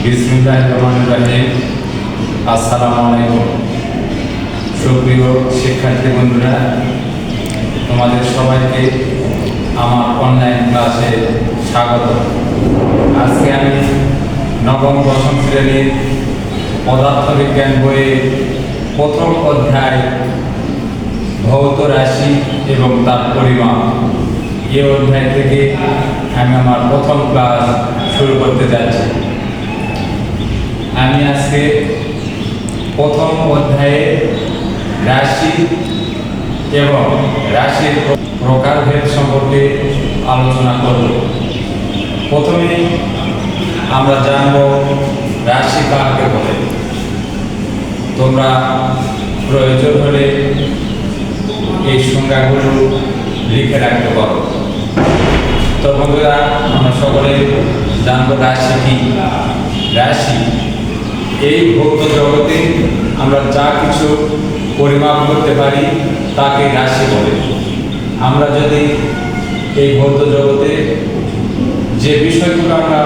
বিসমিল্লাহির রহমানির রহিম। আসসালামু আলাইকুম। সুপ্রিয় শিক্ষার্থী বন্ধুরা, তোমাদের সবাইকে আমার অনলাইন ক্লাসে স্বাগত। আজকে আমি নবম দশম শ্রেণীর পদার্থবিজ্ঞান বইয়ের প্রথম অধ্যায় ভৌত রাশি এবং তার পরিমাপ এই অধ্যায় থেকে আমি আমার প্রথম ক্লাস শুরু করতে যাচ্ছি। আমি আজকে প্রথম অধ্যায়ে রাশি এবং রাশির প্রকারভেদ সম্পর্কে আলোচনা করব। প্রথমে আমরা জানব রাশি কাকে বলে। তোমরা প্রয়োজন হলে এই সংজ্ঞাগুলো লিখে রাখতে পারো। তো বন্ধুরা, আমরা সকলে জানবো রাশি কি। রাশি এই ভৌত জগতে আমরা যা কিছু পরিমাপ করতে পারি তাকে রাশি বলে। আমরা যদি এই ভৌত জগতে যে বিষয়গুলো আমরা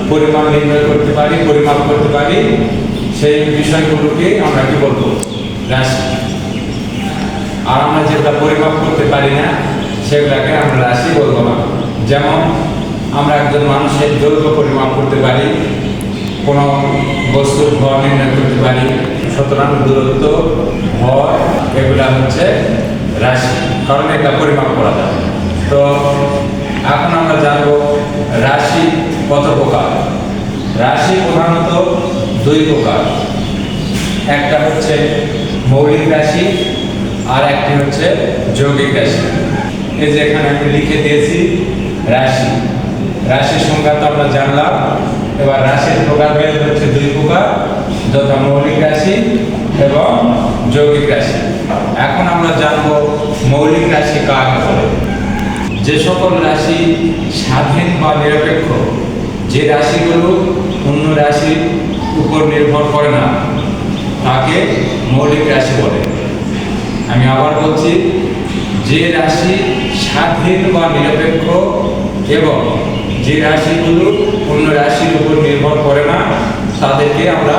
পরিমাপ নির্ণয় করতে পারি, পরিমাপ করতে পারি, সেই বিষয়গুলোকে আমরা কি বলবো? রাশি। আর আমরা যেটা পরিমাপ করতে পারি না সেগুলোকে আমরা রাশি বলবো না। যেমন আমরা একজন মানুষের দৈর্ঘ্য পরিমাপ করতে পারি, কোনো বস্তুর ভর নির্ণয় করতে পারি, সুতরাং দূরত্ব, ভর এগুলা হচ্ছে রাশি, কারণ এটা পরিমাপ করা যায়। তো এখন আমরা জানবো রাশি কত প্রকার। রাশি প্রধানত দুই প্রকার। একটা হচ্ছে মৌলিক রাশি আর একটি হচ্ছে যৌগিক রাশি। এই যে এখানে আমি লিখে দিয়েছি রাশি। রাশির সংজ্ঞা তো আমরা জানলাম। এবার রাশির প্রকারভেদ হচ্ছে দুই প্রকার, যথা মৌলিক রাশি এবং যৌগিক রাশি। এখন আমরা জানবো মৌলিক রাশি কাকে বলে। যে সকল রাশি স্বাধীন বা নিরপেক্ষ, যে রাশিগুলো অন্য রাশির উপর নির্ভর করে না, তাকে মৌলিক রাশি বলে। আমি আবার বলছি, যে রাশি স্বাধীন বা নিরপেক্ষ এবং যে রাশিগুলো অন্য রাশির উপর নির্ভর করে না, তাদেরকে আমরা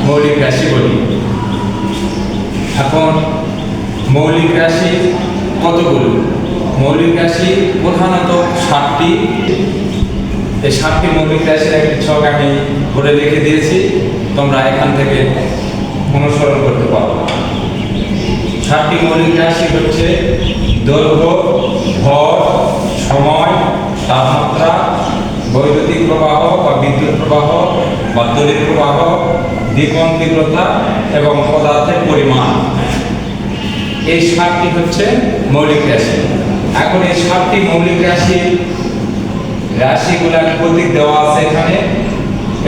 মৌলিক রাশি বলি। এখন মৌলিক রাশি কতগুলো? মৌলিক রাশি প্রধানত 7টি। এই 7টি মৌলিক রাশির একটি ছক আমি বলে লিখে দিয়েছি, তোমরা এখান থেকে অনুসরণ করতে পারো। 7টি মৌলিক রাশি হচ্ছে দৈর্ঘ্য, ভর, সময়, তাপমাত্রা, বৈদ্যুতিক প্রবাহ বা বিদ্যুৎ প্রবাহ বা তড়িৎ প্রবাহ, দীপন তীব্রতা এবং পদার্থের পরিমাণ। এই 7টি হচ্ছে মৌলিক রাশি। এখন এই 7টি মৌলিক রাশিগুলোর প্রতীক দেওয়া আছে এখানে,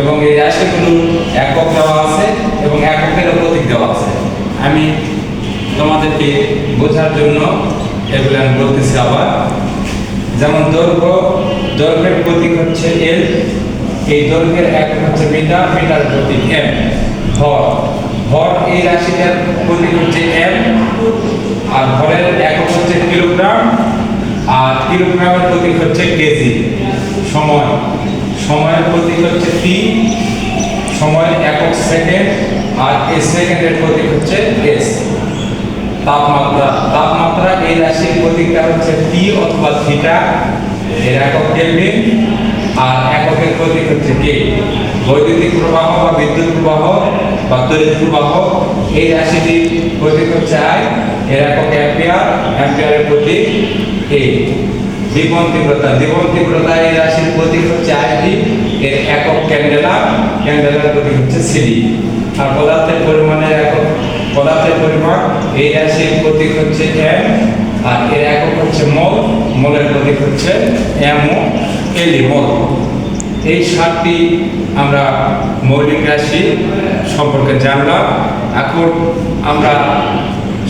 এবং এই রাশিগুলোর একক দেওয়া আছে এবং এককেরও প্রতীক দেওয়া আছে। আমি তোমাদেরকে বোঝার জন্য এগুলো আমি বলতেছি আবার। যেমন দৈর্ঘ্যের প্রতীক হচ্ছে এল, এই দৈর্ঘ্যের একক হচ্ছে মিটার, মিটার প্রতীক এম। ভর এই রাশিটার প্রতীক হচ্ছে এম, আর ভরের একক হচ্ছে কিলোগ্রাম, আর কিলোগ্রামের প্রতীক হচ্ছে কেজি। সময়ের প্রতীক হচ্ছে টি, সময়ের একক সেকেন্ড, আর এই সেকেন্ডের প্রতীক হচ্ছে এস। তাপমাত্রা এই রাশির প্রতীকটা হচ্ছে টি অথবা থিটা, এর একক কেলভিন, আর এককের প্রতীক হচ্ছে কে। বৈদ্যুতিক প্রবাহ বা বিদ্যুৎ প্রবাহ বা তড়িৎ প্রবাহ এই রাশিটির প্রতীক হচ্ছে আই, এর একক অ্যাম্পিয়ার, অ্যাম্পিয়ারের প্রতীক এ। দীপন তীব্রতা এই রাশির প্রতীক হচ্ছে আইটি, এর একক ক্যান্ডেলা, ক্যান্ডেলার প্রতীক হচ্ছে সিডি। আর পদার্থের পরিমাণ এই রাশির প্রতীক হচ্ছে এম, আর এর একক হচ্ছে মোল, মোলের প্রতীক হচ্ছে এমও, এলি, মোল। এই 7টি আমরা মৌলিক রাশি সম্পর্কে জানলাম। এখন আমরা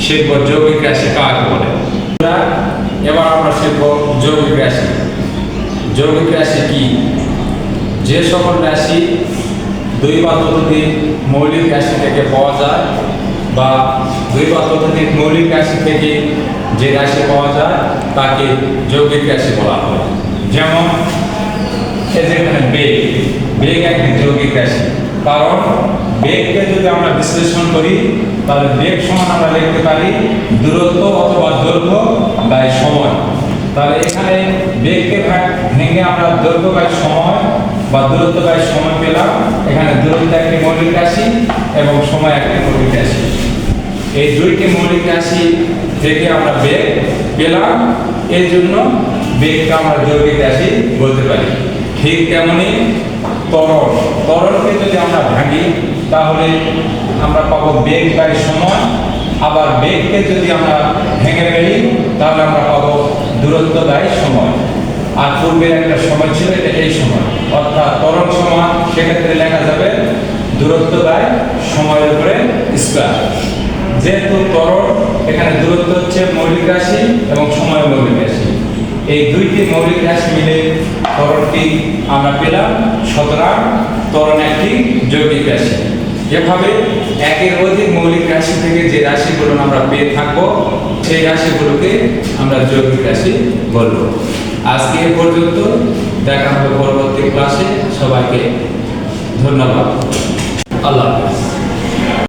শিখব যৌগিক রাশি কাকে বলে। এবার আমরা শিখব যৌগিক রাশি। যৌগিক রাশি কি? যে সকল রাশি 2 বা ততোধিক মৌলিক রাশি থেকে পাওয়া যায়, বা 2 বা ততোধিক মৌলিক রাশি থেকে যে রাশি পাওয়া যায় তাকে যৌগিক রাশি বলা হয়। যেমন এই যে এখানে বেগ একটি যৌগিক রাশি। কারণ বেগকে যদি আমরা বিশ্লেষণ করি তাহলে বেগ সমান আমরা লিখতে পারি দূরত্ব অথবা দৈর্ঘ্য বাই সময়। তাহলে এখানে বেগকে ভেঙে আমরা দৈর্ঘ্য বাই সময় বা দূরত্ব বাই সময় পেলাম। এখানে দূরত্ব একটি মৌলিক রাশি এবং সময় একটি মৌলিক রাশি। এই দুইটি মৌলিক রাশি থেকে আমরা বেগ পেলাম, এর জন্য বেগকে আমরা যৌগিক রাশি বলতে পারি। ঠিক তেমনি ত্বরণকে যদি আমরা ভাঙি তাহলে আমরা পাবো বেগ বাই সময়। আবার বেগকে যদি আমরা ভেঙে ফেলি তাহলে আমরা পাবো দূরত্ব বাই সময়। আর পূর্বের একটা সময় ছিল, এটা এই সময়, অর্থাৎ ত্বরণ সমান সেক্ষেত্রে লেখা যাবে দূরত্ব বাই সময়ের উপরে স্কয়ার। যেহেতু ত্বরণ এখানে দূরত্ব হচ্ছে মৌলিক রাশি এবং সময় মৌলিক রাশি, এই দুইটি মৌলিক রাশি মিলে ত্বরণটি আমরা পেলাম, সুতরাং ত্বরণ একটি যৌগিক রাশি। এভাবে একের অধিক মৌলিক রাশি থেকে যে রাশিগুলো আমরা পেয়ে থাকবো সেই রাশিগুলোকে আমরা যৌগিক রাশি বলবো। আজকে এ পর্যন্ত, দেখা হবে পরবর্তী ক্লাসে। সবাইকে ধন্যবাদ। আল্লাহ হাফেজ।